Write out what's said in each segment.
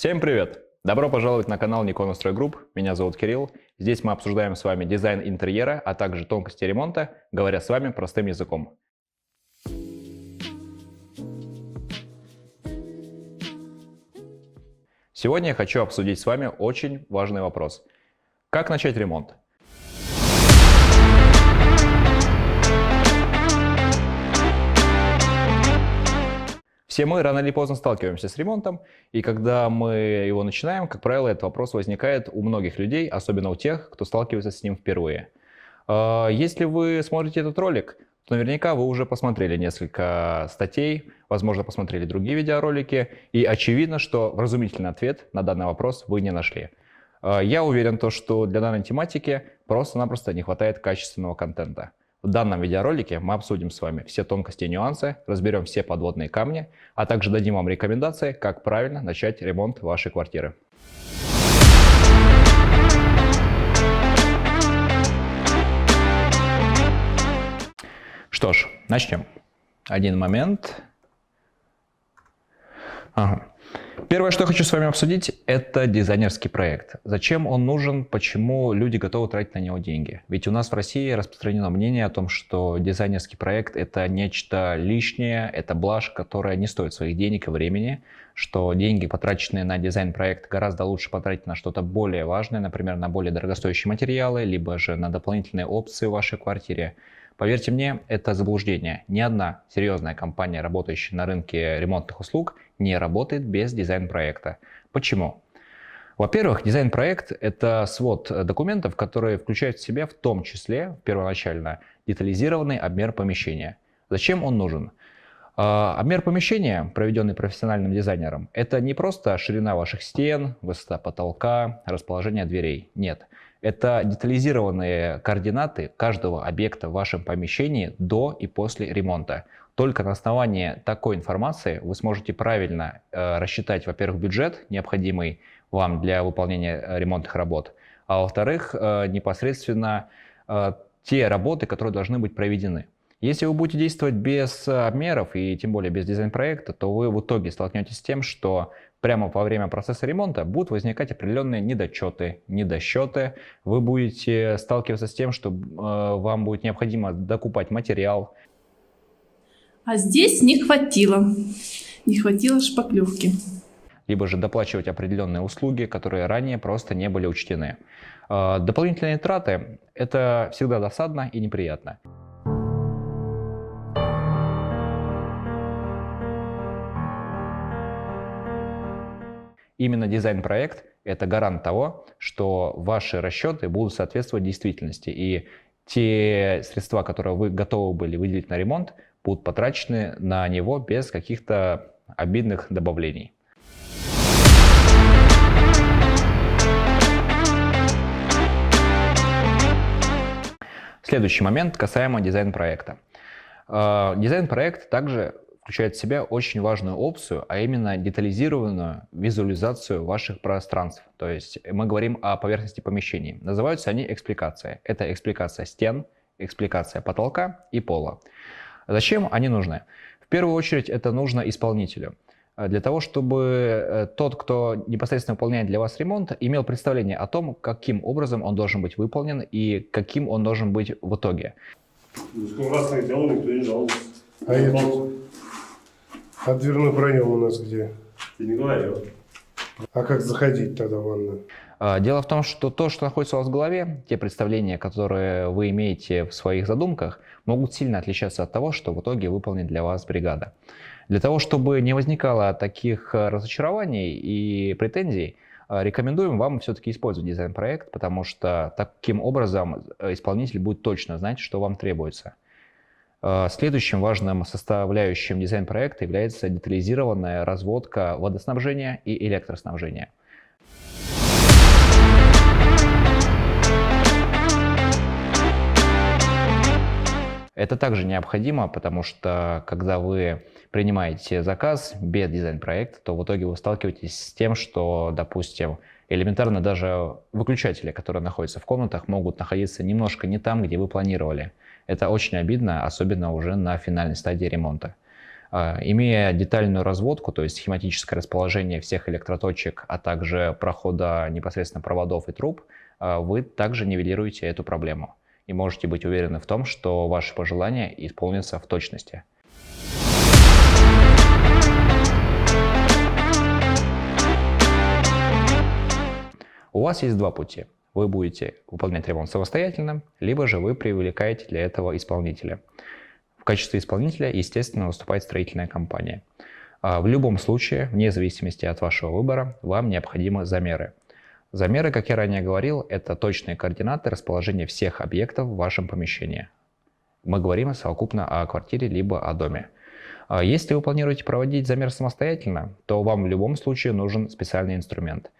Всем привет! Добро пожаловать на канал Nikon Строй Групп. Меня зовут Кирилл. Здесь мы обсуждаем с вами дизайн интерьера, а также тонкости ремонта, говоря с вами простым языком. Сегодня я хочу обсудить с вами очень важный вопрос. Как начать ремонт? Все мы рано или поздно сталкиваемся с ремонтом, и когда мы его начинаем, как правило, этот вопрос возникает у многих людей, особенно у тех, кто сталкивается с ним впервые. Если вы смотрите этот ролик, то наверняка вы уже посмотрели несколько статей, возможно, посмотрели другие видеоролики, и очевидно, что вразумительный ответ на данный вопрос вы не нашли. Я уверен, что для данной тематики просто-напросто не хватает качественного контента. В данном видеоролике мы обсудим с вами все тонкости и нюансы, разберем все подводные камни, а также дадим вам рекомендации, как правильно начать ремонт вашей квартиры. Что ж, начнем. Один момент. Первое, что я хочу с вами обсудить, это дизайнерский проект. Зачем он нужен, почему люди готовы тратить на него деньги? Ведь у нас в России распространено мнение о том, что дизайнерский проект – это нечто лишнее, это блажь, которая не стоит своих денег и времени, что деньги, потраченные на дизайн-проект, гораздо лучше потратить на что-то более важное, например, на более дорогостоящие материалы, либо же на дополнительные опции в вашей квартире. Поверьте мне, это заблуждение. Ни одна серьезная компания, работающая на рынке ремонтных услуг, не работает без дизайн-проекта. Почему? Во-первых, дизайн-проект – это свод документов, которые включают в себя в том числе, первоначально, детализированный обмер помещения. Зачем он нужен? Обмер помещения, проведенный профессиональным дизайнером, это не просто ширина ваших стен, высота потолка, расположение дверей. Нет. Это детализированные координаты каждого объекта в вашем помещении до и после ремонта. Только на основании такой информации вы сможете правильно рассчитать, во-первых, бюджет, необходимый вам для выполнения ремонтных работ, а во-вторых, непосредственно те работы, которые должны быть проведены. Если вы будете действовать без обмеров и тем более без дизайн-проекта, то вы в итоге столкнетесь с тем, что прямо во время процесса ремонта будут возникать определенные недочеты, недосчеты. Вы будете сталкиваться с тем, что вам будет необходимо докупать материал. А здесь не хватило шпаклевки. Либо же доплачивать определенные услуги, которые ранее просто не были учтены. Дополнительные траты – это всегда досадно и неприятно. Именно дизайн-проект – это гарант того, что ваши расчеты будут соответствовать действительности, и те средства, которые вы готовы были выделить на ремонт, будут потрачены на него без каких-то обидных добавлений. Следующий момент касаемо дизайн-проекта. Дизайн-проект также включает в себя очень важную опцию, а именно детализированную визуализацию ваших пространств. То есть мы говорим о поверхности помещений. Называются они экспликацией. Это экспликация стен, экспликация потолка и пола. Зачем они нужны? В первую очередь это нужно исполнителю. Для того, чтобы тот, кто непосредственно выполняет для вас ремонт, имел представление о том, каким образом он должен быть выполнен и каким он должен быть в итоге. Раз не делал, никто не жаловался. А дверной проем у нас где? Ты не говорил. А как заходить тогда в ванную? Дело в том, что то, что находится у вас в голове, те представления, которые вы имеете в своих задумках, могут сильно отличаться от того, что в итоге выполнит для вас бригада. Для того, чтобы не возникало таких разочарований и претензий, рекомендуем вам все-таки использовать дизайн-проект, потому что таким образом исполнитель будет точно знать, что вам требуется. Следующим важным составляющим дизайн-проекта является детализированная разводка водоснабжения и электроснабжения. Это также необходимо, потому что когда вы принимаете заказ без дизайн-проекта, то в итоге вы сталкиваетесь с тем, что, допустим, элементарно даже выключатели, которые находятся в комнатах, могут находиться немножко не там, где вы планировали. Это очень обидно, особенно уже на финальной стадии ремонта. Имея детальную разводку, то есть схематическое расположение всех электроточек, а также прохода непосредственно проводов и труб, вы также нивелируете эту проблему и можете быть уверены в том, что ваши пожелания исполнятся в точности. У вас есть два пути. Вы будете выполнять ремонт самостоятельно, либо же вы привлекаете для этого исполнителя. В качестве исполнителя, естественно, выступает строительная компания. В любом случае, вне зависимости от вашего выбора, вам необходимы замеры. Замеры, как я ранее говорил, это точные координаты расположения всех объектов в вашем помещении. Мы говорим совокупно о квартире либо о доме. Если вы планируете проводить замер самостоятельно, то вам в любом случае нужен специальный инструмент.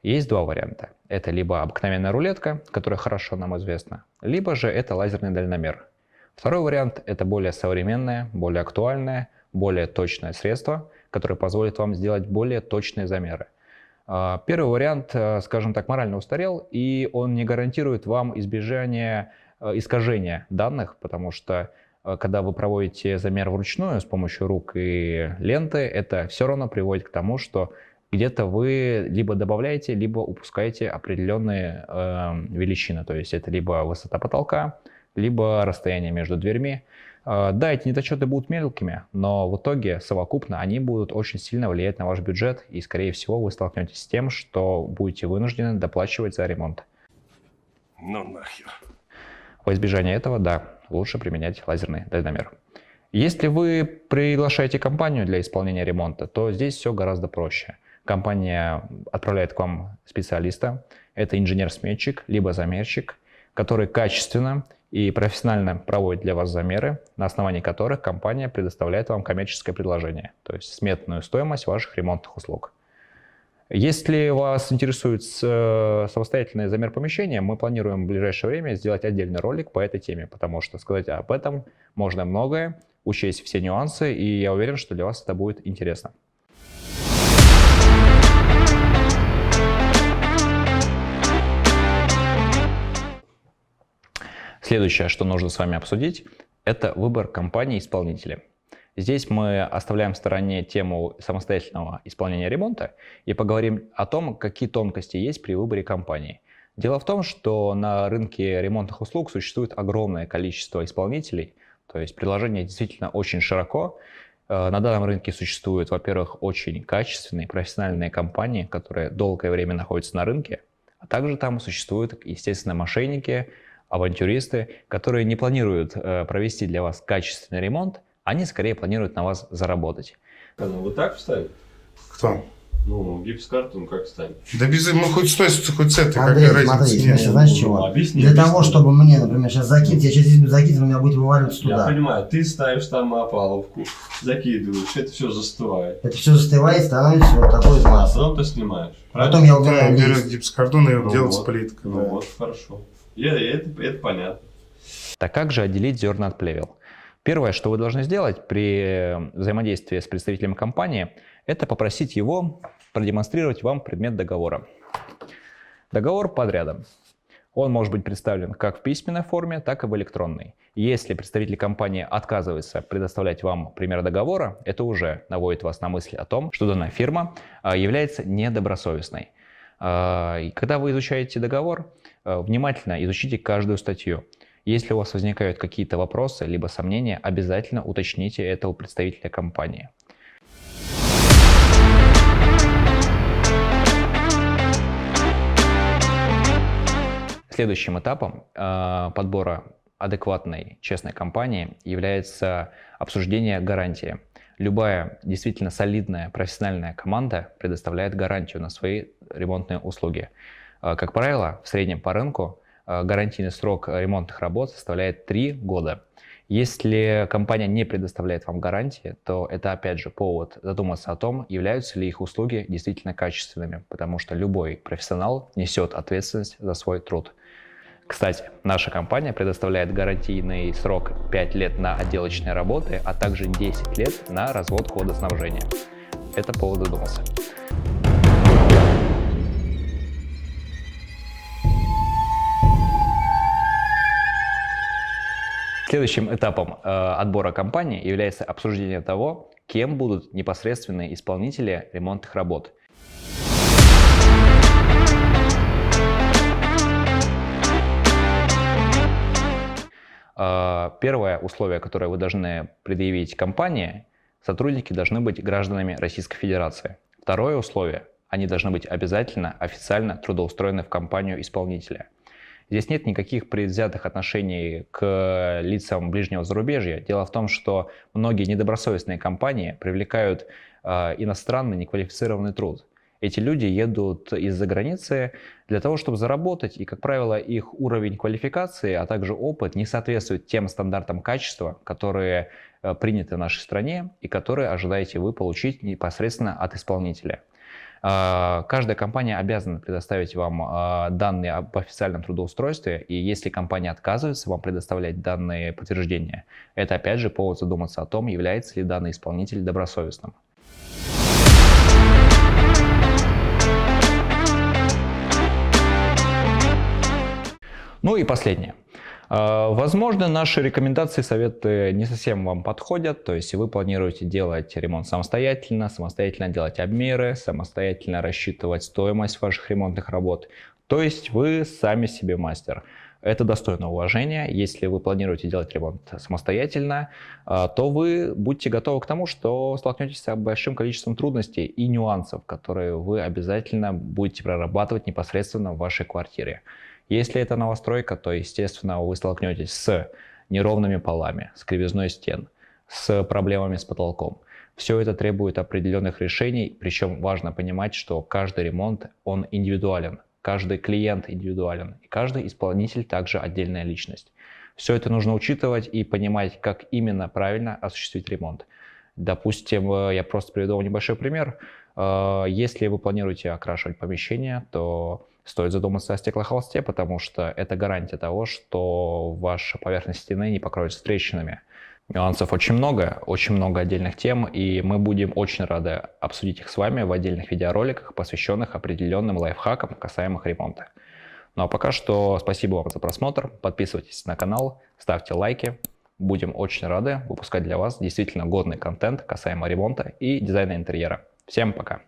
Есть два варианта. Это либо обыкновенная рулетка, которая хорошо нам известна, либо же это лазерный дальномер. Второй вариант – это более современное, более актуальное, более точное средство, которое позволит вам сделать более точные замеры. Первый вариант, скажем так, морально устарел, и он не гарантирует вам избежание искажения данных, потому что когда вы проводите замер вручную с помощью рук и ленты, это все равно приводит к тому, что где-то вы либо добавляете, либо упускаете определенные величины. То есть это либо высота потолка, либо расстояние между дверьми. Да, эти недочеты будут мелкими, но в итоге совокупно они будут очень сильно влиять на ваш бюджет, и, скорее всего, вы столкнетесь с тем, что будете вынуждены доплачивать за ремонт. Ну нахер. Во избежание этого, да, лучше применять лазерный дальномер. Если вы приглашаете компанию для исполнения ремонта, то здесь все гораздо проще. Компания отправляет к вам специалиста, это инженер-сметчик, либо замерщик, который качественно и профессионально проводит для вас замеры, на основании которых компания предоставляет вам коммерческое предложение, то есть сметную стоимость ваших ремонтных услуг. Если вас интересует самостоятельный замер помещения, мы планируем в ближайшее время сделать отдельный ролик по этой теме, потому что сказать об этом можно многое, учесть все нюансы, и я уверен, что для вас это будет интересно. Следующее, что нужно с вами обсудить, это выбор компании-исполнителя. Здесь мы оставляем в стороне тему самостоятельного исполнения ремонта и поговорим о том, какие тонкости есть при выборе компании. Дело в том, что на рынке ремонтных услуг существует огромное количество исполнителей, то есть предложение действительно очень широко. На данном рынке существуют, во-первых, очень качественные профессиональные компании, которые долгое время находятся на рынке, а также там существуют, естественно, мошенники, авантюристы, которые не планируют провести для вас качественный ремонт, они скорее планируют на вас заработать. Ну, вот так вставить? Кто? Ну, гипс-картон как вставить? Да без, ну хоть с той, хоть с этой, Андрей, какая смотри, разница? значит, знаешь чего? Объясни, Для того, чтобы мне, например, сейчас закинуть, я сейчас здесь буду закидывать, у меня будет вываливаться Я туда. понимаю, ты ставишь там опаловку, закидываешь, это все застывает. Это все застывает, становится вот такой из А массы. потом ты снимаешь. Потом я Там убираю берет лист. гипсокартон и Ну делает вот. с плиткой. Ну да. вот, хорошо. Это понятно. Так как же отделить зерна от плевел? Первое, что вы должны сделать при взаимодействии с представителем компании, это попросить его продемонстрировать вам предмет договора. Договор подряда. Он может быть представлен как в письменной форме, так и в электронной. Если представитель компании отказывается предоставлять вам пример договора, это уже наводит вас на мысль о том, что данная фирма является недобросовестной. И когда вы изучаете договор, внимательно изучите каждую статью. Если у вас возникают какие-то вопросы либо сомнения, обязательно уточните это у представителя компании. Следующим этапом подбора адекватной, честной компании является обсуждение гарантии. Любая действительно солидная профессиональная команда предоставляет гарантию на свои ремонтные услуги. Как правило, в среднем по рынку гарантийный срок ремонтных работ составляет 3 года. Если компания не предоставляет вам гарантии, то это опять же повод задуматься о том, являются ли их услуги действительно качественными, потому что любой профессионал несет ответственность за свой труд. Кстати, наша компания предоставляет гарантийный срок 5 лет на отделочные работы, а также 10 лет на разводку водоснабжения. Это повод задуматься. Следующим этапом отбора компании является обсуждение того, кем будут непосредственные исполнители ремонтных работ. Первое условие, которое вы должны предъявить компании: сотрудники должны быть гражданами Российской Федерации. Второе условие: они должны быть обязательно официально трудоустроены в компанию исполнителя. Здесь нет никаких предвзятых отношений к лицам ближнего зарубежья. Дело в том, что многие недобросовестные компании привлекают иностранный неквалифицированный труд. Эти люди едут из-за границы для того, чтобы заработать, и, как правило, их уровень квалификации, а также опыт не соответствует тем стандартам качества, которые приняты в нашей стране и которые ожидаете вы получить непосредственно от исполнителя. Каждая компания обязана предоставить вам данные об официальном трудоустройстве, и если компания отказывается вам предоставлять данные подтверждения, это опять же повод задуматься о том, является ли данный исполнитель добросовестным. Ну и последнее. Возможно, наши рекомендации, советы не совсем вам подходят. То есть, если вы планируете делать ремонт самостоятельно делать обмеры, самостоятельно рассчитывать стоимость ваших ремонтных работ, то есть вы сами себе мастер. Это достойно уважения. Если вы планируете делать ремонт самостоятельно, то вы будьте готовы к тому, что столкнетесь с большим количеством трудностей и нюансов, которые вы обязательно будете прорабатывать непосредственно в вашей квартире. Если это новостройка, то, естественно, вы столкнетесь с неровными полами, с кривизной стен, с проблемами с потолком. Все это требует определенных решений, причем важно понимать, что каждый ремонт, он индивидуален, каждый клиент индивидуален, и каждый исполнитель также отдельная личность. Все это нужно учитывать и понимать, как именно правильно осуществить ремонт. Допустим, я просто приведу вам небольшой пример. Если вы планируете окрашивать помещение, то стоит задуматься о стеклохолсте, потому что это гарантия того, что ваша поверхность стены не покроется трещинами. Нюансов очень много отдельных тем, и мы будем очень рады обсудить их с вами в отдельных видеороликах, посвященных определенным лайфхакам, касаемых ремонта. Ну а пока что спасибо вам за просмотр, подписывайтесь на канал, ставьте лайки. Будем очень рады выпускать для вас действительно годный контент касаемо ремонта и дизайна интерьера. Всем пока!